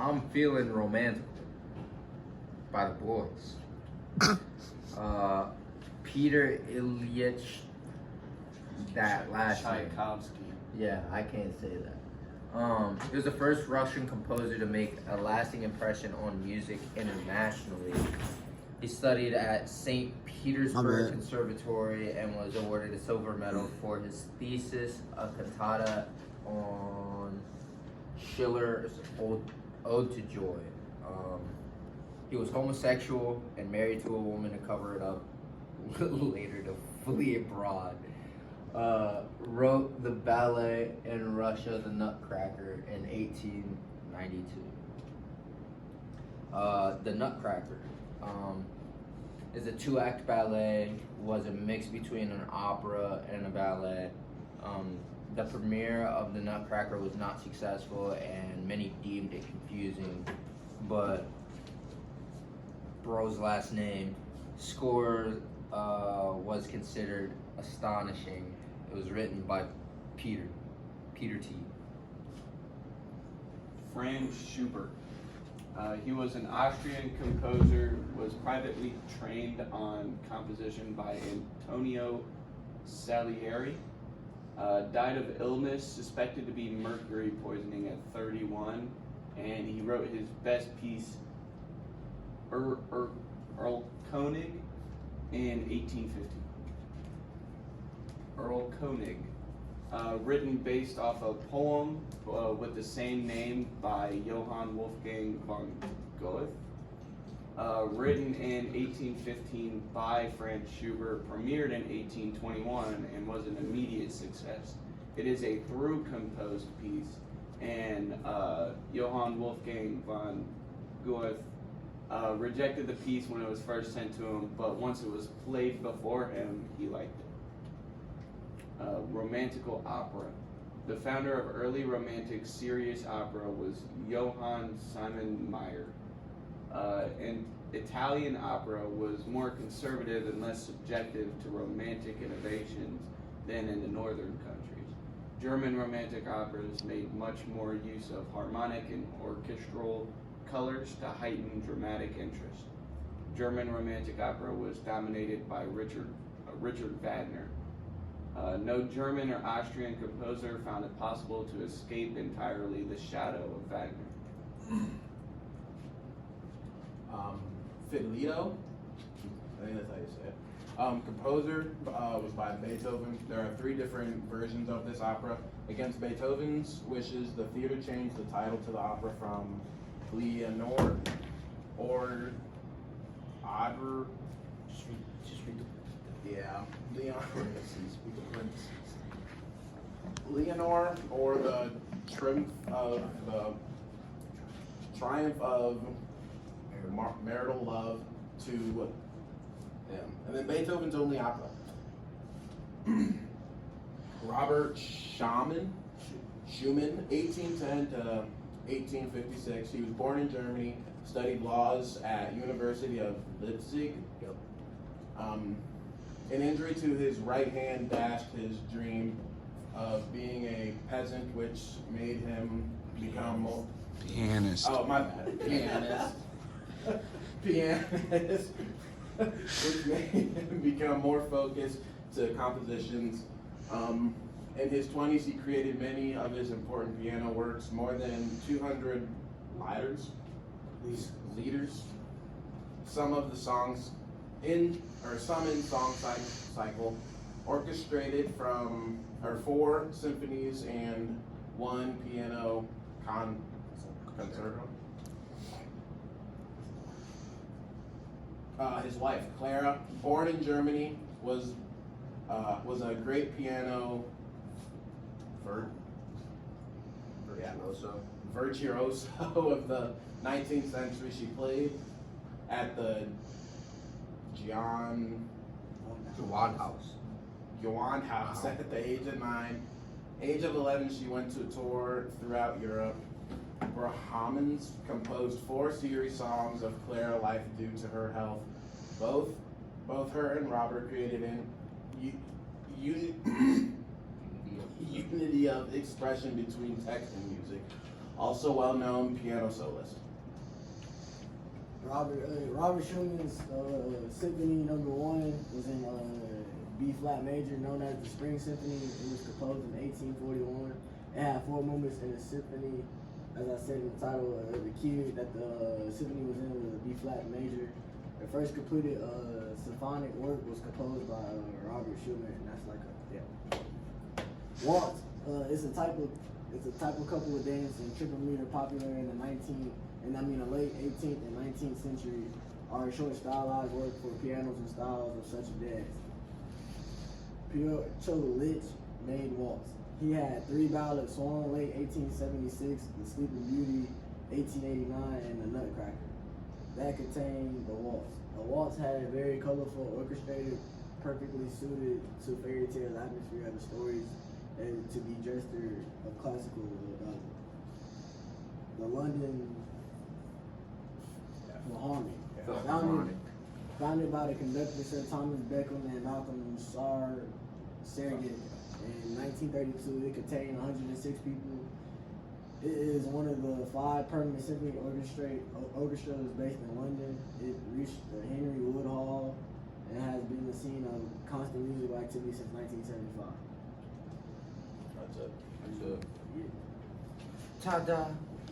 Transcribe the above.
I'm Feeling Romantic by the Boys. Peter Ilyich, that last name. Tchaikovsky. Yeah, I can't say that. He was the first Russian composer to make a lasting impression on music internationally. He studied at St. Petersburg Conservatory and was awarded a silver medal for his thesis, a cantata on Schiller's Ode to Joy. He was homosexual and married to a woman to cover it up, later to flee abroad. Wrote the ballet in Russia, The Nutcracker, in 1892. The Nutcracker is a 2-act ballet, was a mix between an opera and a ballet. The premiere of The Nutcracker was not successful and many deemed it confusing, but Bro's last name, score was considered astonishing. It was written by Peter T. Franz Schubert. He was an Austrian composer, was privately trained on composition by Antonio Salieri. Died of illness, suspected to be mercury poisoning at 31, and he wrote his best piece, Earl Koenig, in 1850. Earl Koenig, written based off a poem with the same name by Johann Wolfgang von Goethe. Written in 1815 by Franz Schubert, premiered in 1821, and was an immediate success. It is a through composed piece, and Johann Wolfgang von Goethe rejected the piece when it was first sent to him, but once it was played before him, he liked it. Romantical opera. The founder of early romantic serious opera was Johann Simon Mayr. And Italian opera was more conservative and less subjective to romantic innovations than in the northern countries. German romantic operas made much more use of harmonic and orchestral colors to heighten dramatic interest. German romantic opera was dominated by Richard Wagner. No German or Austrian composer found it possible to escape entirely the shadow of Wagner. Fidelio, I think that's how you say it. Composer was by Beethoven. There are 3 different versions of this opera. Against Beethoven's wishes, the theater changed the title to the opera from Leonore or Adler. Leonore, or the Triumph of Marital Love to him. And then Beethoven's only opera. Robert Schumann, 1810 to 1856. He was born in Germany, studied laws at University of Leipzig. An injury to his right hand dashed his dream of being a peasant, which made him become more... Pianist. Oh, my bad. Pianist. Pianist. Which made him become more focused to compositions. In his 20s, he created many of his important piano works, more than 200 leaders. Some of the songs some in song cycle, orchestrated from 4 symphonies and 1 piano concerto. His wife, Clara, born in Germany, was a great piano virtuoso of the 19th century. She played at the Gewandhaus at the age of 9. Age of 11, she went to tour throughout Europe. Brahmins composed 4 series songs of Clara life due to her health. Both her and Robert created an unity of expression between text and music. Also well-known piano soloist. Robert Schumann's Symphony Number 1 was in B flat major, known as the Spring Symphony. It was composed in 1841. It had 4 movements in the symphony. As I said in the title, the key that the symphony was in was a B flat major. The first completed symphonic work was composed by Robert Schumann, and that's like waltz. It's a type of couple of dance and triple meter popular in the late 18th and 19th century. Are short stylized work for pianos and styles of such a dance. Piotr Lich made waltz. He had 3 ballads: Swan, late 1876, The Sleeping Beauty, 1889, and The Nutcracker, that contained the waltz. The waltz had very colorful, orchestrated, perfectly suited to fairy tale atmosphere of the stories and to be jester of classical the London Philharmonic. Founded by the conductor Sir Thomas Beckham and Malcolm Sargent in 1932, it contained 106 people. It is one of the 5 permanent symphony orchestras based in London. It reached the Henry Wood Hall and has been the scene of constant musical activity since 1975. That's it. Ta-da.